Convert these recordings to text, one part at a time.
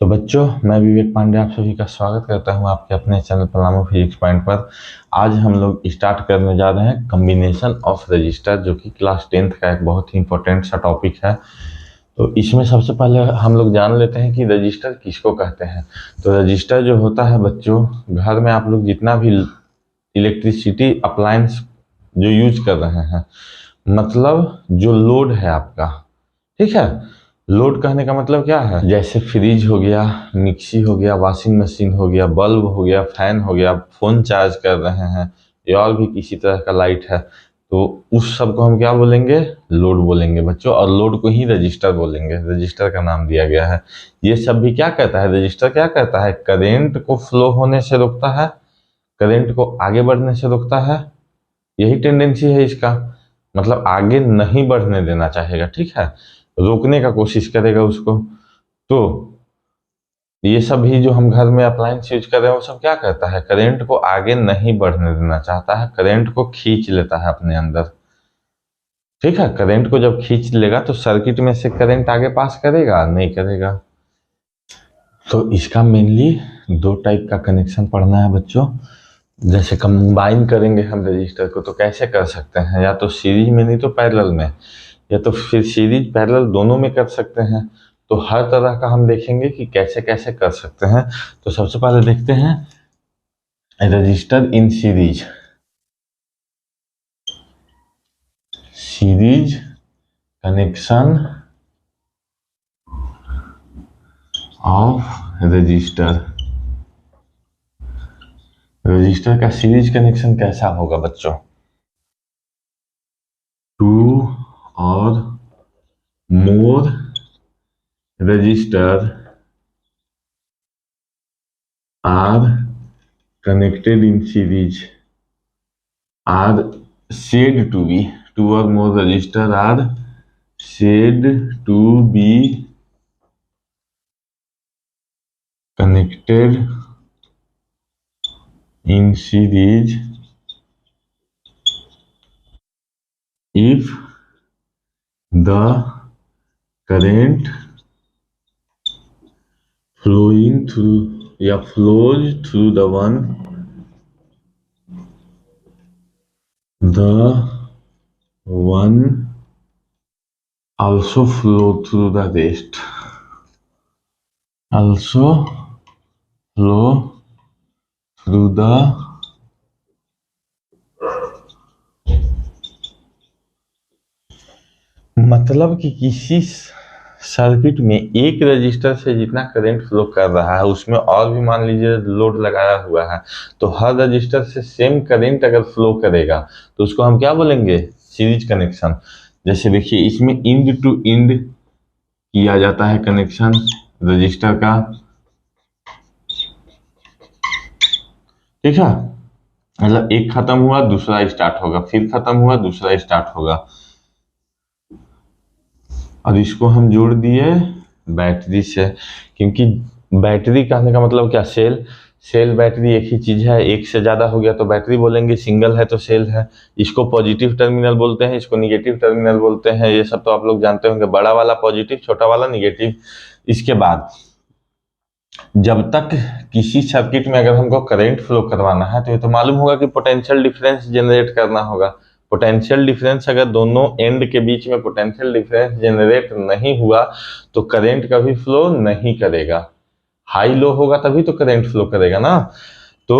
तो बच्चों, मैं विवेक पांडे आप सभी का स्वागत करता हूं आपके अपने चैनल पलामू फिजिक्स पॉइंट पर। आज हम लोग स्टार्ट करने जा रहे हैं कम्बिनेशन ऑफ रजिस्टर, जो कि क्लास 10th का एक बहुत ही इंपॉर्टेंट सा टॉपिक है। तो इसमें सबसे पहले हम लोग जान लेते हैं कि रजिस्टर किसको कहते हैं। तो रजिस्टर जो होता है बच्चों, घर में आप लोग जितना भी इलेक्ट्रिसिटी अप्लायंस जो यूज कर रहे हैं, मतलब जो लोड है आपका, ठीक है। लोड कहने का मतलब क्या है, जैसे फ्रिज हो गया, मिक्सी हो गया, वॉशिंग मशीन हो गया, बल्ब हो गया, फैन हो गया, फोन चार्ज कर रहे हैं या और भी किसी तरह का लाइट है, तो उस सब को हम क्या बोलेंगे, लोड बोलेंगे बच्चों। और लोड को ही रजिस्टर बोलेंगे, रजिस्टर का नाम दिया गया है। ये सब भी क्या कहता है, रजिस्टर क्या कहता है, करेंट को फ्लो होने से रोकता है, करेंट को आगे बढ़ने से रोकता है। यही टेंडेंसी है इसका, मतलब आगे नहीं बढ़ने देना चाहेगा, ठीक है, रोकने का कोशिश करेगा उसको। तो ये सब भी जो हम घर में अप्लायंस यूज कर रहे हैं वो सब क्या करता है, करंट को आगे नहीं बढ़ने देना चाहता है, करंट को खींच लेता है अपने अंदर, ठीक है। करंट को जब खींच लेगा तो सर्किट में से करंट आगे पास करेगा, नहीं करेगा। तो इसका मेनली दो टाइप का कनेक्शन पढ़ना है बच्चों। जैसे कंबाइन करेंगे हम रजिस्टर को तो कैसे कर सकते हैं, या तो सीरीज में नहीं तो पैरेलल में, या तो फिर सीरीज पैरेलल दोनों में कर सकते हैं। तो हर तरह का हम देखेंगे कि कैसे कैसे कर सकते हैं। तो सबसे पहले देखते हैं register in series. Series connection of register. Register का सीरीज कनेक्शन कैसा होगा बच्चों, टू और मोर register are connected in series are said to be, two or more resistor are said to be connected in series if the current flowing through या flows through the one also flow through the rest, also flow through the मतलब कि किसी circuit में एक register से जितना current flow कर रहा है उसमें और भी मान लीजिए लोड लगाया हुआ है, तो हर रजिस्टर से सेम करंट अगर फ्लो करेगा तो उसको हम क्या बोलेंगे, सीरीज कनेक्शन। जैसे देखिए इसमें इंड टू इंड किया जाता है कनेक्शन रजिस्टर का, ठीक है। मतलब एक खत्म हुआ दूसरा स्टार्ट होगा, फिर खत्म हुआ दूसरा स्टार्ट होगा। और इसको हम जोड़ दिए बैटरी से, क्योंकि बैटरी कहने का मतलब क्या, सेल बैटरी एक ही चीज है। एक से ज्यादा हो गया तो बैटरी बोलेंगे, सिंगल है तो सेल है। इसको पॉजिटिव टर्मिनल बोलते हैं, इसको निगेटिव टर्मिनल बोलते हैं। ये सब तो आप लोग जानते होंगे, बड़ा वाला पॉजिटिव, छोटा वाला निगेटिव। इसके बाद जब तक किसी सर्किट में अगर हमको करंट फ्लो करवाना है तो ये तो मालूम होगा कि पोटेंशियल डिफरेंस जनरेट करना होगा। पोटेंशियल डिफरेंस अगर दोनों एंड के बीच में पोटेंशियल डिफरेंस जनरेट नहीं हुआ तो करंट कभी फ्लो नहीं करेगा। हाई लो होगा तभी तो करंट फ्लो करेगा ना। तो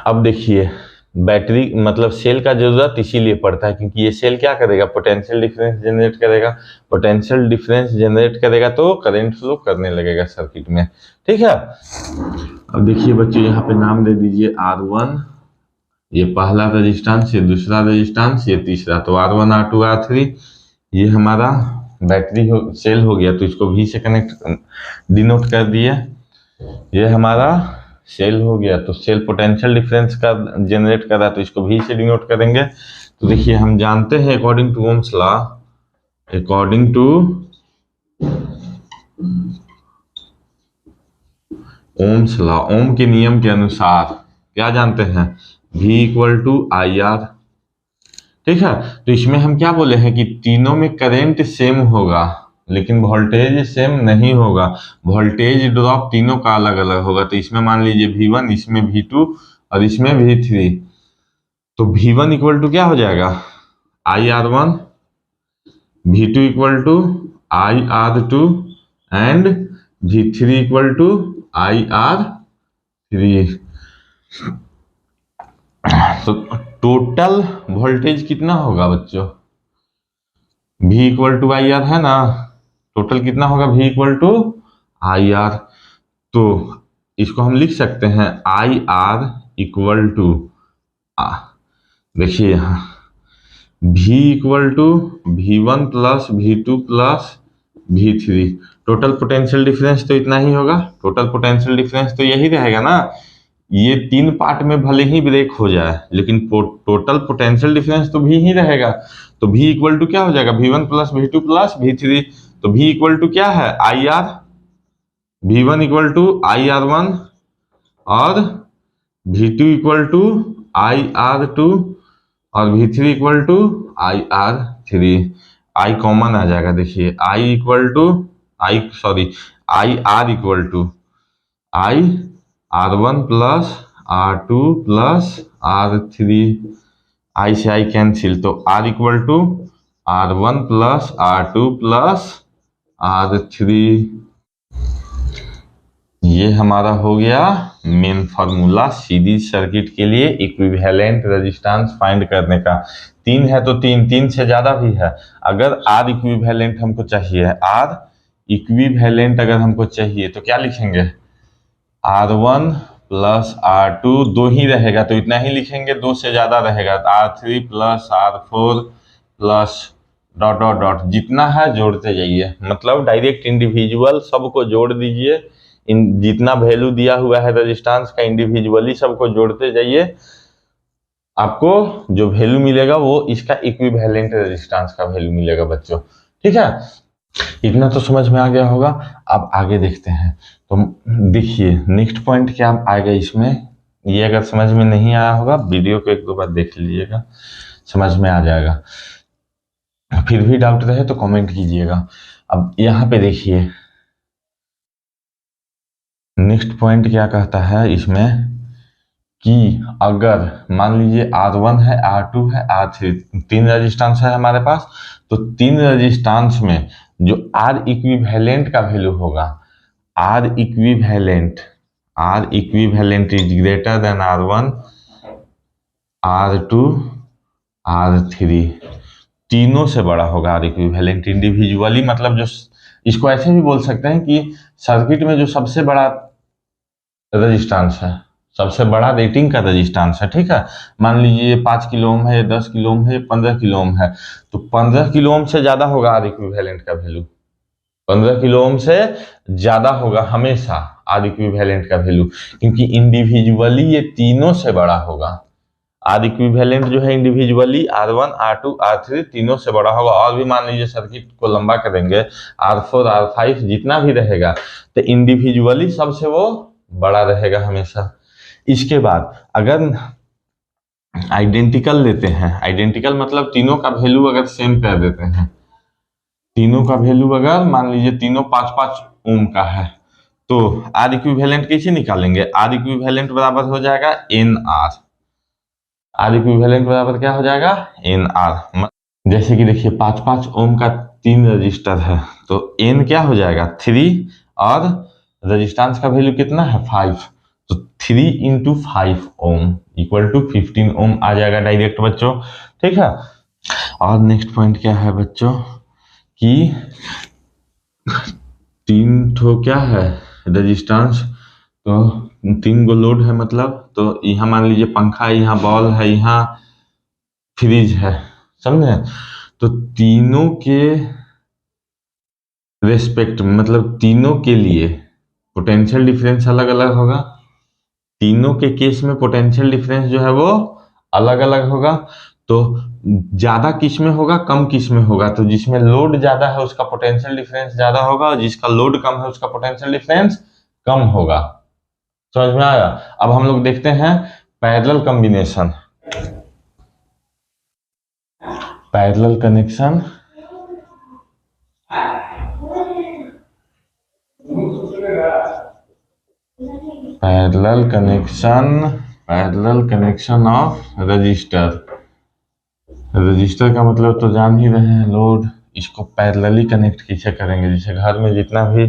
अब देखिए, बैटरी मतलब सेल का जरूरत इसीलिए पड़ता है क्योंकि ये सेल क्या करेगा, पोटेंशियल डिफरेंस जनरेट करेगा। पोटेंशियल डिफरेंस जनरेट करेगा तो करंट फ्लो करने लगेगा सर्किट में, ठीक है। अब देखिए बच्चों, यहाँ पे नाम दे दीजिए R1, ये पहला रेजिस्टेंस, ये दूसरा रेजिस्टेंस, ये तीसरा। तो R1 R2 R3 ये हमारा बैटरी सेल हो गया, तो इसको V से कनेक्ट डिनोट कर दिए। ये हमारा सेल हो गया, तो सेल पोटेंशियल डिफरेंस का जनरेट कर रहा है तो इसको V से डिनोट करेंगे। तो देखिए हम जानते हैं according to Ohm's law, according to Ohm's law, Ohm के नियम के अनुसार क्या जानते हैं, V इक्वल टू IR, ठीक है। तो इसमें हम क्या बोले हैं कि तीनों में करंट सेम होगा, लेकिन वोल्टेज सेम नहीं होगा। वोल्टेज ड्रॉप तीनों का अलग अलग होगा। तो इसमें मान लीजिए V1, इसमें V2 और इसमें V3। तो V1 इक्वल टू क्या हो जाएगा, IR1, V2 equal to IR2 and V3 equal to IR3। तो टोटल वोल्टेज कितना होगा बच्चों, V equal to I R है ना, टोटल कितना होगा V equal to I R. तो इसको हम लिख सकते हैं आई आर इक्वल टू, देखिए यहाँ V equal to V1 plus V2 plus V3। Total potential difference तो इतना ही होगा, टोटल पोटेंशियल डिफरेंस तो यही रहेगा ना। ये तीन पार्ट में भले ही ब्रेक हो जाए लेकिन टोटल पोटेंशियल डिफरेंस तो भी ही रहेगा। तो V इक्वल टू क्या हो जाएगा, V1 plus V2 plus V3। तो V इक्वल टू क्या है, I R, V1 equal to IR1 और V2 इक्वल टू IR2 और V3 equal to IR3। I common आ जाएगा, देखिए I equal to I R equal to IR1 plus R2 plus R3। I से I cancel, तो R equal to R1 plus R2 plus R3। ये हमारा हो गया मेन फार्मूला सीरीज सर्किट के लिए इक्विवेलेंट रेजिस्टेंस फाइंड करने का। तीन है तो तीन से ज्यादा भी है। अगर आर इक्विवेलेंट हमको चाहिए, आर इक्विवेलेंट अगर हमको चाहिए तो क्या लिखेंगे, R1 प्लस R2, दो ही रहेगा तो इतना ही लिखेंगे, दो से ज्यादा रहेगा R3 plus R4 plus dot dot dot, जितना है जोड़ते जाइए। मतलब डायरेक्ट इंडिविजुअल सबको जोड़ दीजिए, जितना वैल्यू दिया हुआ है रेजिस्टेंस का इंडिविजुअली सबको जोड़ते जाइए, आपको जो वैल्यू मिलेगा वो इसका इक्विवेलेंट रेजिस्टेंस का वैल्यू मिलेगा बच्चों। ठीक है, इतना तो समझ में आ गया होगा। अब आगे देखते हैं। तो देखिए नेक्स्ट पॉइंट क्या आएगा इसमें, ये अगर समझ में नहीं आया होगा वीडियो को एक दो बार देख लीजिएगा, समझ में आ जाएगा। फिर भी डाउट रहे तो कमेंट कीजिएगा। अब यहाँ पे देखिए नेक्स्ट पॉइंट क्या कहता है इसमें कि अगर मान लीजिए R1 है, R2 है, R3, तीन रेजिस्टेंस है हमारे पास। तो तीन रेजिस्टेंस में जो R इक्विवेलेंट का वैल्यू होगा, R equivalent is greater than R1, R2, R3, तीनों से बड़ा होगा R इक्विवेलेंट इंडिविजुअली। मतलब जो इसको ऐसे भी बोल सकते हैं कि सर्किट में जो सबसे बड़ा रेजिस्टेंस है, सबसे बड़ा रेटिंग का रेजिस्टेंस है। ठीक है, मान लीजिए 5 किलो ओम है, 10 किलो ओम है, 15 किलो ओम है। तो 15 किलो ओम से ज्यादा होगा आर इक्विवेलेंट का वैल्यू, 15 किलो ओम से ज्यादा होगा हमेशा आर इक्विवेलेंट का वैल्यू, क्योंकि इंडिविजुअली ये तीनों से बड़ा होगा। आर इक्विवेलेंट जो है इंडिविजुअली R1, R2, R3 तीनों से बड़ा होगा। और भी मान लीजिए सर्किट को लंबा करेंगे, R4, R5 जितना भी रहेगा, तो इंडिविजुअली सबसे वो बड़ा रहेगा हमेशा। इसके बाद अगर आइडेंटिकल लेते हैं, आइडेंटिकल मतलब तीनों का वैल्यू अगर सेम कर देते हैं, तीनों का वैल्यू अगर मान लीजिए तीनों 5-5 ओम का है, तो आर इक्विवेलेंट कैसे निकालेंगे, आर इक्विवेलेंट बराबर हो जाएगा एन आर। आर इक्विवेलेंट बराबर क्या हो जाएगा, एन आर। जैसे कि देखिए 5-5 ओम का तीन रजिस्टर है, तो एन क्या हो जाएगा 3, और रेजिस्टेंस का वैल्यू कितना है 5, तो 3 इंटू 5 ओम इक्वल टू 15 ओम आ जाएगा डायरेक्ट बच्चों। ठीक है, और नेक्स्ट पॉइंट क्या है बच्चों कि तीन ठो क्या है रेजिस्टेंस, तो तीन गो लोड है, मतलब तो यहाँ मान लीजिए पंखा है, यहाँ बॉल है, यहाँ फ्रिज है, समझे। तो तीनों के रेस्पेक्ट मतलब तीनों के लिए पोटेंशियल डिफरेंस अलग अलग होगा। तीनों के केस में पोटेंशियल डिफरेंस जो है वो अलग अलग होगा। तो ज्यादा किस में होगा, कम किस में होगा, तो जिसमें लोड ज्यादा है उसका पोटेंशियल डिफरेंस ज्यादा होगा, और जिसका लोड कम है उसका पोटेंशियल डिफरेंस कम होगा। समझ में आया। अब हम लोग देखते हैं parallel combination, parallel connection parallel connection of register. Register का मतलब तो जान ही रहे हैं, लोड। इसको पैरेलली कनेक्ट कैसे करेंगे? जैसे घर में जितना भी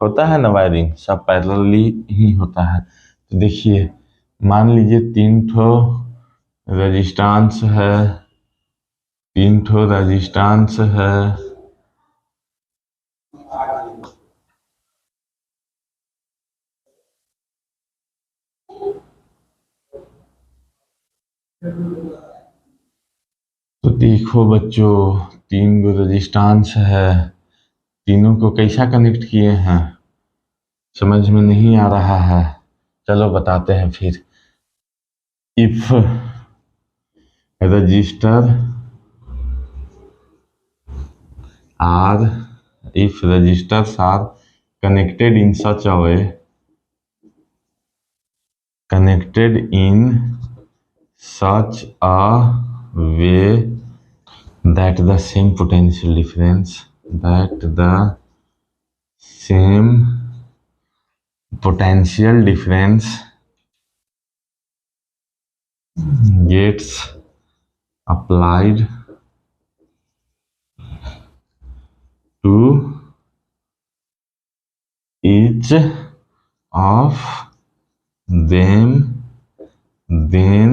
होता है ना वायरिंग, सब पैरेलली ही होता है। तो देखिए, मान लीजिए 3 ठो रजिस्टेंस है, 3 ठो रजिस्टेंस है, तो देखो बच्चों, 3 गो रजिस्टेंस है, तीनों को कैसा कनेक्ट किए हैं? समझ में नहीं आ रहा है? चलो बताते हैं फिर। If register registers are connected in such a way that the same potential difference gets applied to each of them, then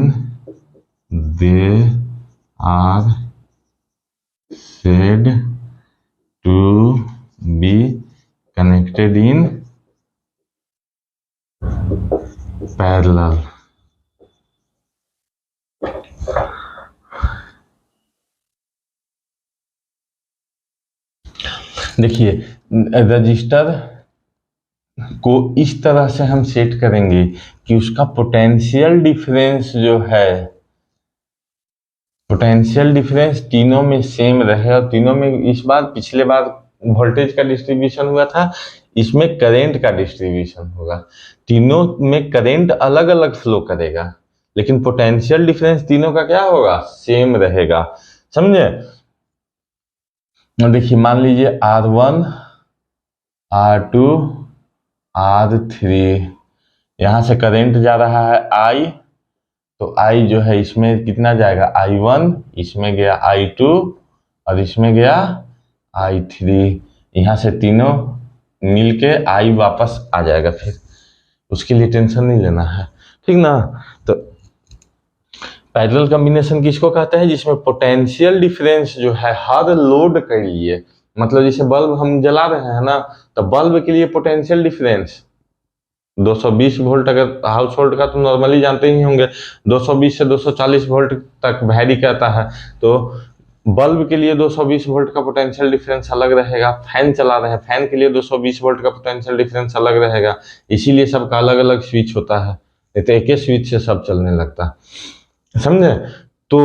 they are said to be connected in parallel. देखिए, रजिस्टर को इस तरह से हम सेट करेंगे कि उसका potential difference जो है, पोटेंशियल डिफरेंस तीनों में सेम रहे। और तीनों में इस बार, पिछले बार वोल्टेज का डिस्ट्रीब्यूशन हुआ था, इसमें करंट का डिस्ट्रीब्यूशन होगा। तीनों में करंट अलग अलग फ्लो करेगा, लेकिन पोटेंशियल डिफरेंस तीनों का क्या होगा? सेम रहेगा। समझे? देखिए, मान लीजिए R1, R2, R3, यहां से करंट जा रहा है I, तो I जो है इसमें कितना जाएगा? I1, इसमें गया I2 और इसमें गया I3। यहाँ से तीनों मिलके I वापस आ जाएगा, फिर उसके लिए टेंशन नहीं लेना है, ठीक ना? तो पैरेलल कॉम्बिनेशन किसको कहते हैं? जिसमें पोटेंशियल डिफरेंस जो है हर लोड के लिए, मतलब जैसे बल्ब हम जला रहे हैं ना, तो बल्ब के लिए पोटेंशियल डिफरेंस 220 वोल्ट, अगर हाउस होल्ड का तो नॉर्मली जानते ही होंगे 220 से 240 वोल्ट तक वैरी करता है। तो बल्ब के लिए 220 वोल्ट का पोटेंशियल डिफरेंस अलग रहेगा। फैन चला रहे हैं, फैन के लिए 220 वोल्ट का पोटेंशियल डिफरेंस अलग रहेगा। इसीलिए सबका अलग अलग स्विच होता है, नहीं तो एक ही स्विच से सब चलने लगता। समझे? तो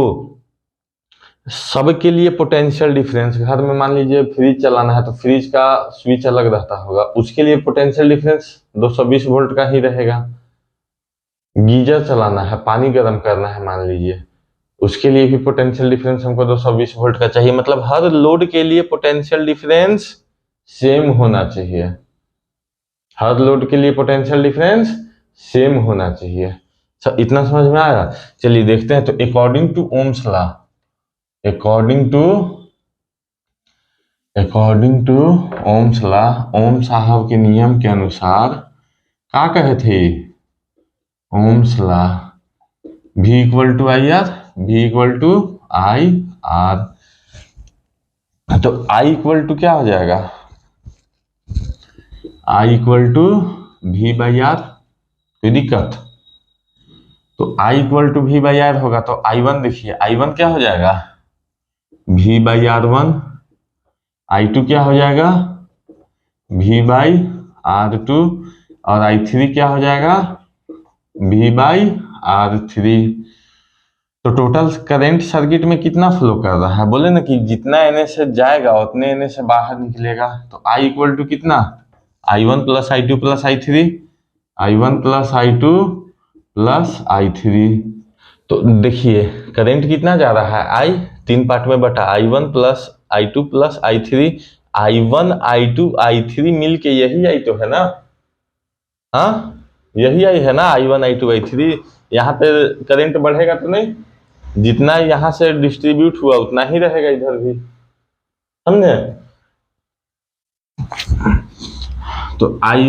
सबके लिए पोटेंशियल डिफरेंस, घर में मान लीजिए फ्रिज चलाना है तो फ्रिज का स्विच अलग रहता होगा, उसके लिए पोटेंशियल डिफरेंस 220 वोल्ट का ही रहेगा। गीजर चलाना है, पानी गर्म करना है मान लीजिए, उसके लिए भी पोटेंशियल डिफरेंस हमको 220 वोल्ट का चाहिए। मतलब हर लोड के लिए पोटेंशियल डिफरेंस सेम होना चाहिए, हर लोड के लिए पोटेंशियल डिफरेंस सेम होना चाहिए। इतना समझ में आया? चलिए देखते हैं। तो according to Ohm's law, according to Ohm's law, Ohm साहब के नियम के अनुसार क्या कहे थे? Ohm's law V equal to I R, V equal to I R. तो I इक्वल टू क्या हो जाएगा? I equal to V by R. कोई दिक्कत? तो I equal to V by R होगा, तो I1 देखिए, I1 क्या हो जाएगा? V by R1। I2 क्या हो जाएगा? V by R2। और I3 क्या हो जाएगा? V by R3। तो टोटल करंट सर्किट में कितना फ्लो कर रहा है? बोले ना कि जितना एनए से जाएगा उतने एनए से बाहर निकलेगा। तो I इक्वल टू कितना? I1 plus I2 plus I3, I1 plus I2 plus I3। तो देखिए करंट कितना जा रहा है? I 3 पार्ट में बटा, I1 plus I2 plus I3, I1 I2 I3 मिल के यही आई तो है ना, हाँ यही आई है ना, I1 I2 I3। यहाँ पे करंट बढ़ेगा तो नहीं, जितना यहाँ से डिस्ट्रीब्यूट हुआ उतना ही रहेगा इधर भी, समझे। तो I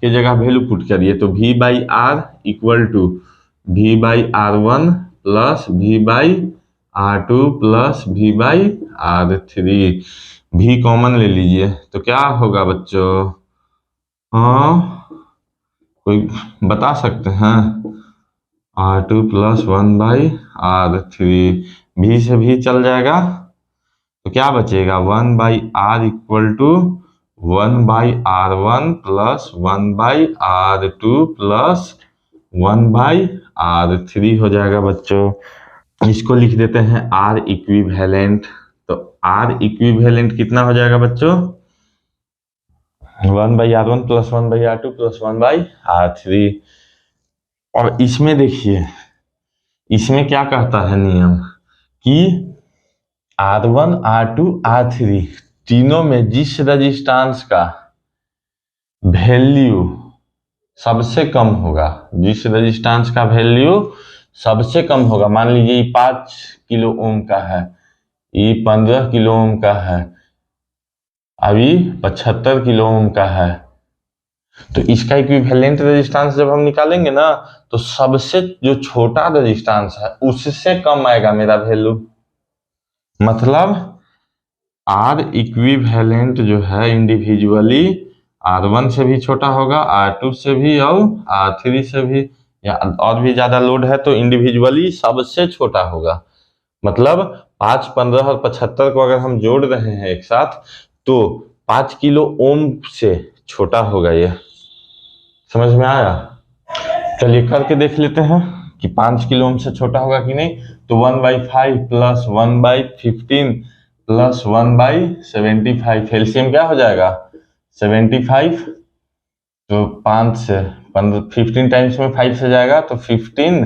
के जगह वैल्यू पुट करिए, तो V by R equal to V by R1 plus V by R2 plus V by R3। V common ले लीजिए तो क्या होगा बच्चों, हाँ कोई बता सकते हैं, R2 plus 1 by R3। V से V चल जाएगा तो क्या बचेगा, 1 by R equal to 1 by R1 plus 1 by R2 plus 1 by R3 हो जाएगा बच्चों। इसको लिख देते हैं R इक्विवेलेंट। तो R इक्विवेलेंट कितना हो जाएगा बच्चों, 1 by R1 plus 1 by R2 plus 1 by R3। और इसमें देखिए, इसमें क्या कहता है नियम कि R1 R2 R3 तीनों में जिस रेजिस्टेंस का वैल्यू सबसे कम होगा, जिस रेजिस्टेंस का वैल्यू सबसे कम होगा, मान लीजिए ये 5 किलो ओम का है, ये 15 किलो ओम का है, अभी 75 किलो ओम का है, तो इसका इक्विवेलेंट रेजिस्टेंस जब हम निकालेंगे ना, तो सबसे जो छोटा रेजिस्टेंस है उससे कम आएगा मेरा वैल्यू। मतलब R इक्विवेलेंट जो है इंडिविजुअली R1 से भी छोटा होगा, R2 से भी और R3 से भी, या और भी ज्यादा लोड है तो इंडिविजुअली सबसे छोटा होगा। मतलब 5, 15 और 75 को अगर हम जोड़ रहे हैं एक साथ तो 5 किलो ओम से छोटा होगा ये, समझ में आया। चलिए करके देख लेते हैं कि 5 किलो ओम से छोटा होगा कि नहीं। तो 1/5 प्लस 1/15 प्लस 1/75, एलसीएम क्या हो जाएगा 75। तो 5 से 15 टाइम्स में 5 से जाएगा तो 15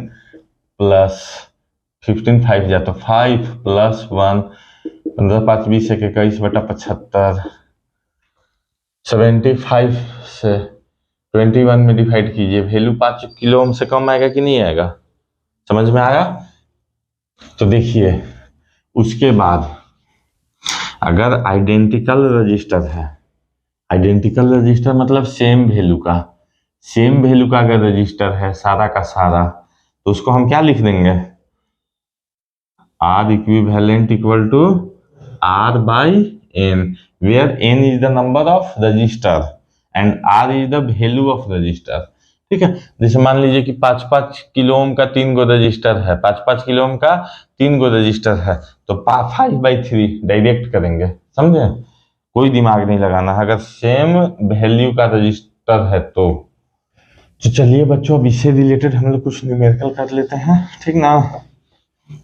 प्लस 15 5 जा तो 5 प्लस 1, 15 5 20 21 बटा 75, 75 से 21 में डिवाइड कीजिए, वैल्यू 5 किलो ओम से कम आएगा कि नहीं आएगा, समझ में आया। तो देखिए उसके बाद अगर आइडेंटिकल रजिस्टर है, आइडेंटिकल रजिस्टर मतलब सेम वैल्यू का, सेम वैल्यू का अगर रजिस्टर है सारा का सारा, तो उसको हम क्या लिख देंगे, R equivalent equal to R by N, where N is the number of register and R is the value of register। ठीक है, जैसे मान लीजिए कि 5-5 किलो ओम का 3 गो रजिस्टर है, 5-5 किलो ओम का 3 गो रजिस्टर है, तो 5/3 डायरेक्ट करेंगे, समझे, कोई दिमाग नहीं लगाना अगर सेम वैल्यू का रजिस्टर है तो। चलिए बच्चों अब इससे रिलेटेड हम लोग कुछ न्यूमेरिकल कर लेते हैं, ठीक ना।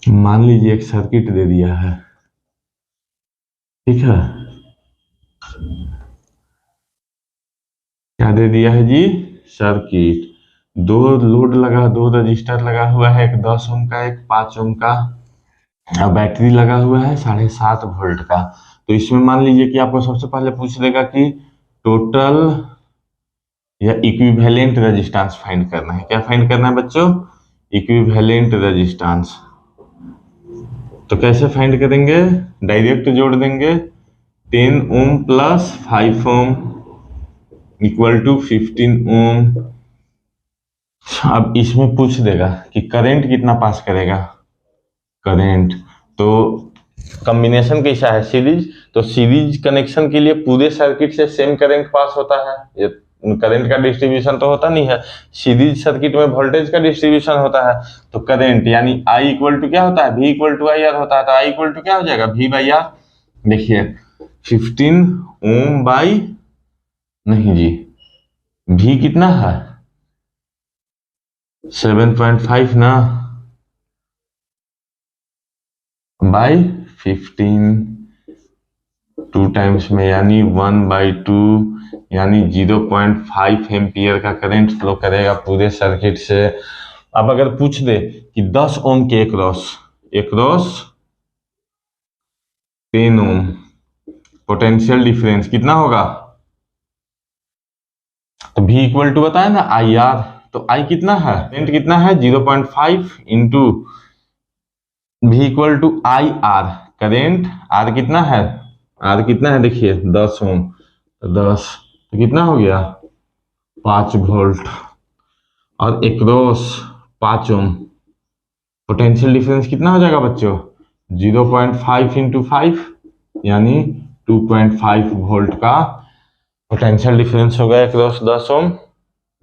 मान लीजिए एक सर्किट दे दिया है, ठीक है, क्या दे दिया है जी, सर्किट, 2 लोड लगा, 2 रजिस्टर लगा हुआ है, एक 10 ओम का एक 5 ओम का, और बैटरी लगा हुआ है 7.5 वोल्ट का। तो इसमें मान लीजिए कि आपको सबसे पहले पूछ देगा कि टोटल या इक्विवेलेंट रेजिस्टेंस फाइंड करना है। क्या फाइंड करना है बच्चों, इक्विवेलेंट रेजिस्टेंस। तो कैसे फाइंड करेंगे, डायरेक्ट जोड़ देंगे, 10 ohm plus 5 ohm equal to 15 ohm. अब इसमें पूछ देगा कि करंट कितना पास करेगा, करंट, तो कॉम्बिनेशन कैसा है, सीरीज, तो सीरीज कनेक्शन के लिए पूरे सर्किट से सेम करंट पास होता है, ये करंट का डिस्ट्रीब्यूशन तो होता नहीं है, सीरीज सर्किट में वोल्टेज का डिस्ट्रीब्यूशन होता है। तो करंट यानी I इक्वल टू क्या होता है, V इक्वल टू IR होता है, तो I इक्वल टू क्या हो जाएगा, V/R। देखिए 15 ओम बाई, नहीं जी, V कितना है 7.5 ना, बाई 15, 2 टाइम्स में यानी 1/2 यानी 0.5 एम्पियर का करंट फ्लो करेगा पूरे सर्किट से। अब अगर पूछ दे कि 10 ओम के एक्रॉस 10 ओम पोटेंशियल डिफरेंस कितना होगा, तो V इक्वल टू बताया ना आई आर, तो I कितना है, करंट कितना है 0.5 into V equal to I R, current R कितना है, R कितना है देखिए 10 ओम, तो 10 तो कितना हो गया 5 वोल्ट, और एक्रॉस 5 ओम, पोटेंशियल डिफरेंस कितना हो जाएगा बच्चों 0.5 इंटू 5 यानी 2.5 वोल्ट का पोटेंशियल डिफरेंस होगा एक्रॉस 10 ओम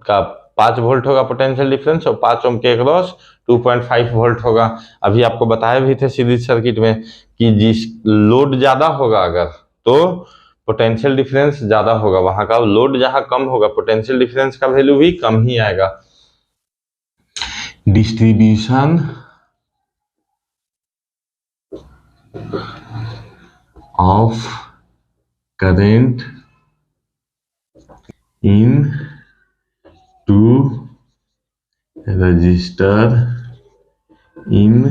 का, 5 वोल्ट होगा पोटेंशियल डिफरेंस और 5 ओम के अक्रॉस 2.5 वोल्ट होगा। अभी आपको बताया भी थे सीरीज सर्किट में कि जिस लोड ज्यादा होगा अगर तो पोटेंशियल डिफरेंस ज्यादा होगा, वहां का लोड जहां कम होगा पोटेंशियल डिफरेंस का वैल्यू भी कम ही आएगा। Distribution of current in two resistor in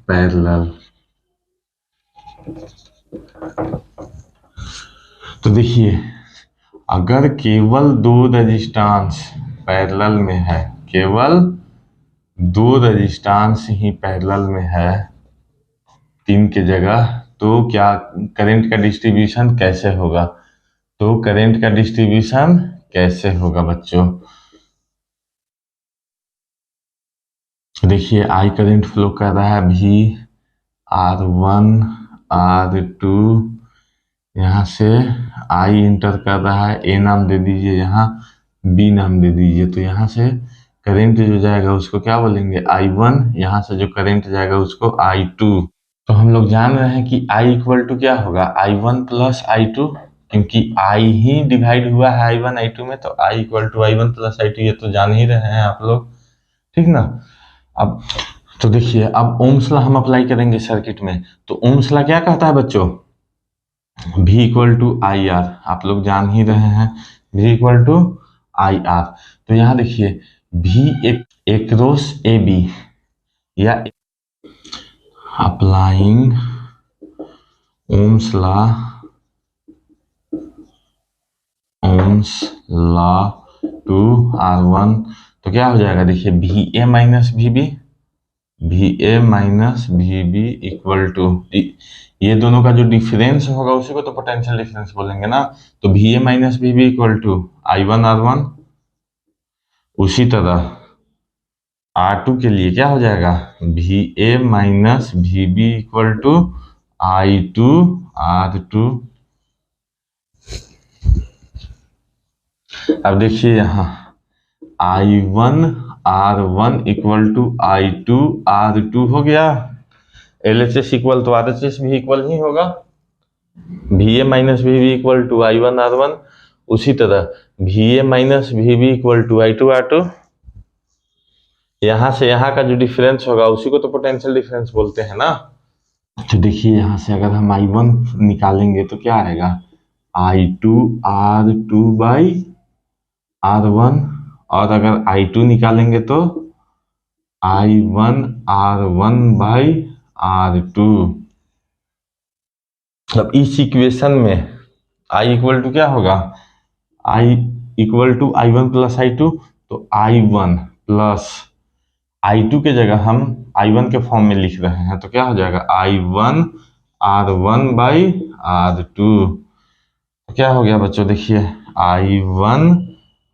parallel. तो देखिए अगर केवल दो रजिस्टेंस पैरेलल में है, केवल दो रजिस्टेंस ही पैरेलल में है 3 की जगह, तो क्या करंट का डिस्ट्रीब्यूशन कैसे होगा, तो करंट का डिस्ट्रीब्यूशन कैसे होगा बच्चों, देखिए आई करंट फ्लो कर रहा है V R1 R2, यहाँ से I इंटर कर रहा है, A नाम दे दीजिए, यहाँ B नाम दे दीजिए, तो यहाँ से करंट जो जाएगा उसको क्या बोलेंगे I1, यहाँ से जो करंट जाएगा उसको I2। तो हम लोग जान रहे हैं कि I इक्वल टू क्या होगा I1 प्लस I2, क्योंकि I ही डिवाइड हुआ है I1 I2 में, तो I equal to I1 plus I2, ये तो जान ही रहे हैं आप लोग, ठीक ना। अब तो देखिए अब ओम्स लॉ हम अप्लाई करेंगे सर्किट में, तो ओम्स लॉ क्या कहता है बच्चों, V equal to I R, आप लोग जान ही रहे हैं V equal to I R. तो यहाँ देखिए V एक्रॉस ए बी या applying Ohm's law to R1, तो क्या हो जाएगा देखिए VA minus VB equal to, ये दोनों का जो डिफरेंस होगा उसी को तो पोटेंशियल डिफरेंस बोलेंगे ना, तो VA minus VB equal to I1 R1। उसी तरह R2 के लिए क्या हो जाएगा VA minus VB equal to I2 R2। अब देखिए यहाँ I1 R1 equal to I2 R2 हो गया, LHS इक्वल तो RHS भी इक्वल ही होगा, VA minus VB equal to I1 R1। उसी तरह VA minus VB equal to I2 R2, यहाँ से यहाँ का जो डिफरेंस होगा उसी को तो पोटेंशियल डिफरेंस बोलते हैं ना। तो देखिए यहाँ से अगर हम I1 निकालेंगे तो क्या आएगा I2 R2 बाई R1, और अगर I2 निकालेंगे तो I1 R1 बाई R2। अब इस इक्वेशन में I इक्वल टू क्या होगा I equal to I1 plus I2, तो I1 प्लस I2 के जगह हम I1 के फॉर्म में लिख रहे हैं, तो क्या हो जाएगा I1 R1 बाई R2। तो क्या हो गया बच्चों देखिए I1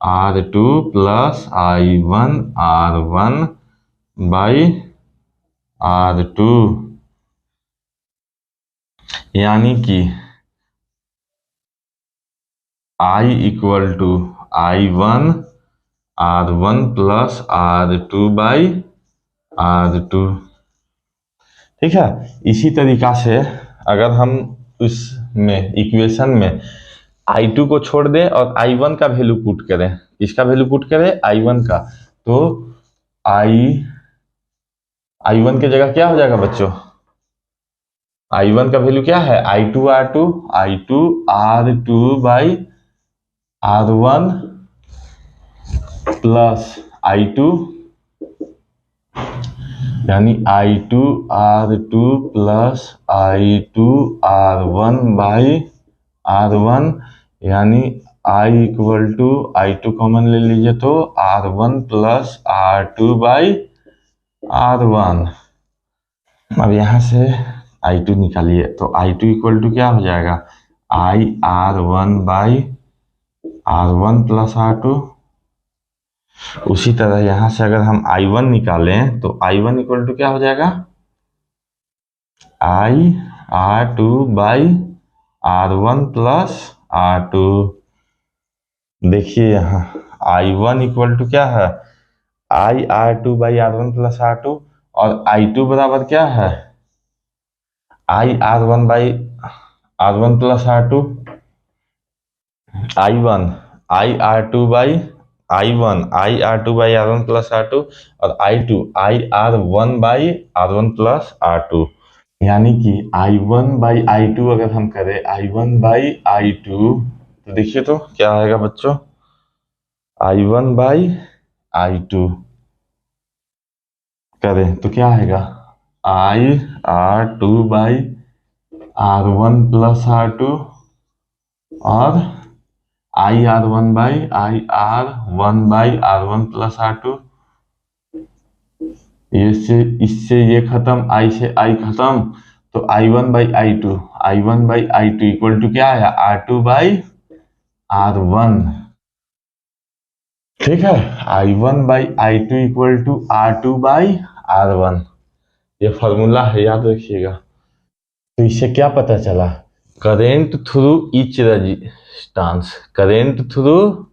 R2 plus I1 R1 by R2, यानी कि I equal to I1 R1 plus R2 by R2, ठीक है। इसी तरीका से अगर हम उसमें इक्वेशन में I2 को छोड़ दें और I1 का वैल्यू पुट करें, इसका वैल्यू पुट करें I1 का, तो I1 की जगह क्या हो जाएगा बच्चों, I1 का वैल्यू क्या है I2 R2 by R1 plus I2, यानी I2 R2 plus I2 R1 by R1 यानी I equal to I2 common ले लीजिए तो R1 plus R2 by R1। अब यहाँ से I2 निकालिए तो I2 इक्वल टू क्या हो जाएगा, I R1 by R1 plus R2। उसी तरह यहाँ से अगर हम I1 निकालें तो I1 इक्वल टू क्या हो जाएगा, I R2 by R1 plus R2। देखिए यहाँ I1 इक्वल टू क्या है, I R2 by R1 plus R2 और I2 बराबर क्या है, I R1 by R1 plus R2। I1 I R2 by I1 I R2 by R1 plus R2 और I2 I R1 by R1 plus R2। यानी कि I1 by I2 अगर हम करें I1 बाई I2 तो देखिए तो क्या आएगा बच्चों, I1 बाई I2 करें तो क्या आएगा, I R2 by R1 plus R2 और I R1 by I R1 by R1 plus R2। इससे ये खत्म, I से I खत्म तो I1 by I2, I1 by I2 equal to क्या आया, R2 बाई R1। ठीक है, I1 by I2 equal to R2 by R1। ये फॉर्मूला है, याद रखिएगा। तो इससे क्या पता चला, current through each resistance, current through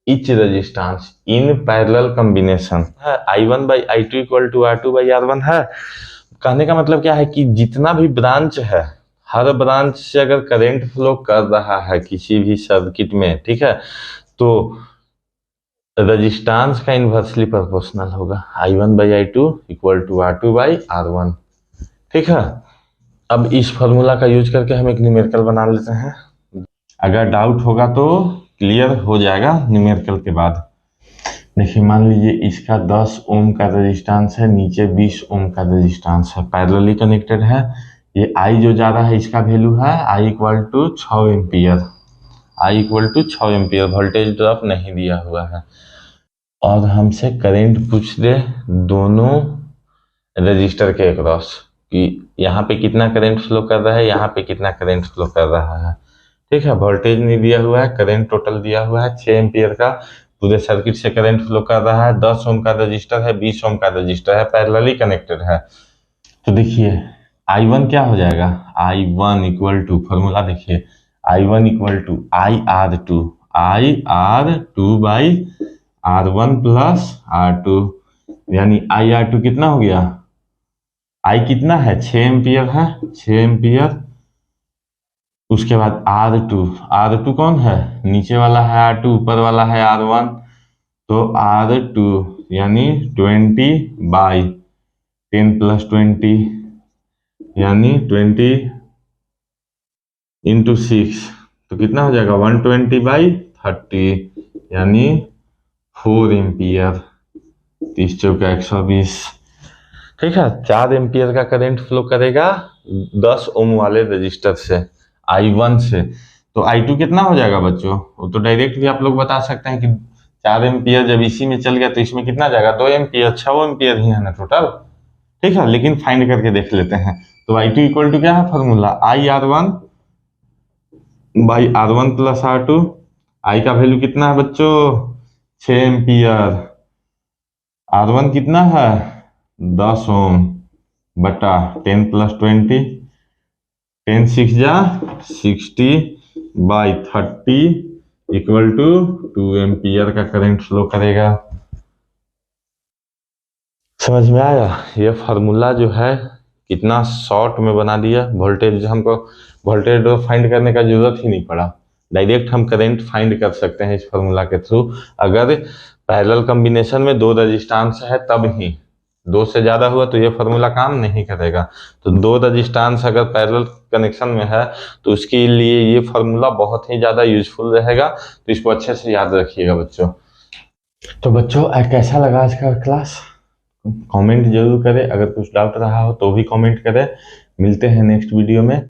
each resistance in parallel combination है I1 by I2 equal to R2 by R1 है। कहने का मतलब क्या है कि जितना भी ब्रांच है, हर ब्रांच से अगर करंट फ्लो कर रहा है किसी भी सर्किट में, ठीक है, तो रेजिस्टेंस का इन्वर्सली प्रोपोर्शनल होगा, I1 by I2 equal to R2 by R1। ठीक है, अब इस फॉर्मूला का यूज करके हम एक न्यूमेरिकल बना लेते हैं। अगर डाउट होगा तो क्लियर हो जाएगा न्यूमेरिकल के बाद। देखिए मान लीजिए इसका 10 ओम का रेजिस्टेंस है, नीचे 20 ओम का रेजिस्टेंस है, पैरेलली कनेक्टेड है। ये I जो जा रहा है इसका वैल्यू है I equal to 6 ampere, I equal to 6 ampere, voltage drop नहीं दिया हुआ है। और हमसे करंट पूछ दे दोनों रजिस्टर के अक्रॉस कि यहाँ पे कितना करंट फ्लो कर रहा है, यहाँ पे कितना करंट फ्लो कर रहा है। ठीक है, वोल्टेज नहीं दिया हुआ है, करंट टोटल दिया हुआ है 6 एम्पियर का, पूरे सर्किट से करंट फ्लो कर रहा है। 10 ओम का रजिस्टर है, 20 ओम का रजिस्टर है, पैरेलली कनेक्टेड है। तो देखिए I1 क्या हो जाएगा, I1 इक्वल टू, फॉर्मूला देखिए, I1 equal to IR2 by R1 plus R2, यानी IR2 कितना हो गया, I कितना है 6 एम्पियर है, 6 एम्पियर। उसके बाद R2 कौन है, नीचे वाला है R2, ऊपर वाला है R1, तो R2 यानी 20 बाई 10 प्लस 20 यानी 20 इंटू 6, तो कितना हो जाएगा 120 बाई 30 यानी 4 एम्पियर, 30 चौका 120। ठीक है, 4 एम्पियर का करंट फ्लो करेगा 10 ओम वाले रजिस्टर से I1 से। तो I2 कितना हो जाएगा बच्चों, वो तो डायरेक्ट भी आप लोग बता सकते हैं कि 4 एम्पियर जब इसी में चल गया तो इसमें कितना जाएगा 2 एम्पियर, 6 एम्पियर ही है ना टोटल। ठीक है, लेकिन फाइंड करके देख लेते हैं। तो I2 इक्वल टू क्या है formula, IR1 by R1 plus R2। I का वैल्यू कितना है बच्चों 6 एम्पियर, R1 कितना है 10 ओम बटा 10 प्लस 20, 10 6 जा 60 बाई 30 इक्वल टू 2 एम्पियर का करंट फ्लो करेगा। समझ में आया, ये फार्मूला जो है कितना शॉर्ट में बना दिया, वोल्टेज हमको वोल्टेज ड्रॉप फाइंड करने का जरूरत ही नहीं पड़ा, डायरेक्ट हम करंट फाइंड कर सकते हैं इस फार्मूला के थ्रू। अगर पैरेलल कॉम्बिनेशन में 2 रजिस्टेंस है तब ही, 2 से ज्यादा हुआ तो ये फार्मूला काम नहीं करेगा। तो 2 रजिस्टेंस अगर पैरेलल कनेक्शन में है तो उसके लिए ये फार्मूला बहुत ही ज्यादा यूजफुल रहेगा, तो इसको अच्छे से याद रखिएगा बच्चों। तो बच्चों कैसा लगा आज का क्लास, कमेंट जरूर करें, अगर कुछ डाउट रहा हो तो भी कमेंट करें। मिलते हैं नेक्स्ट वीडियो में।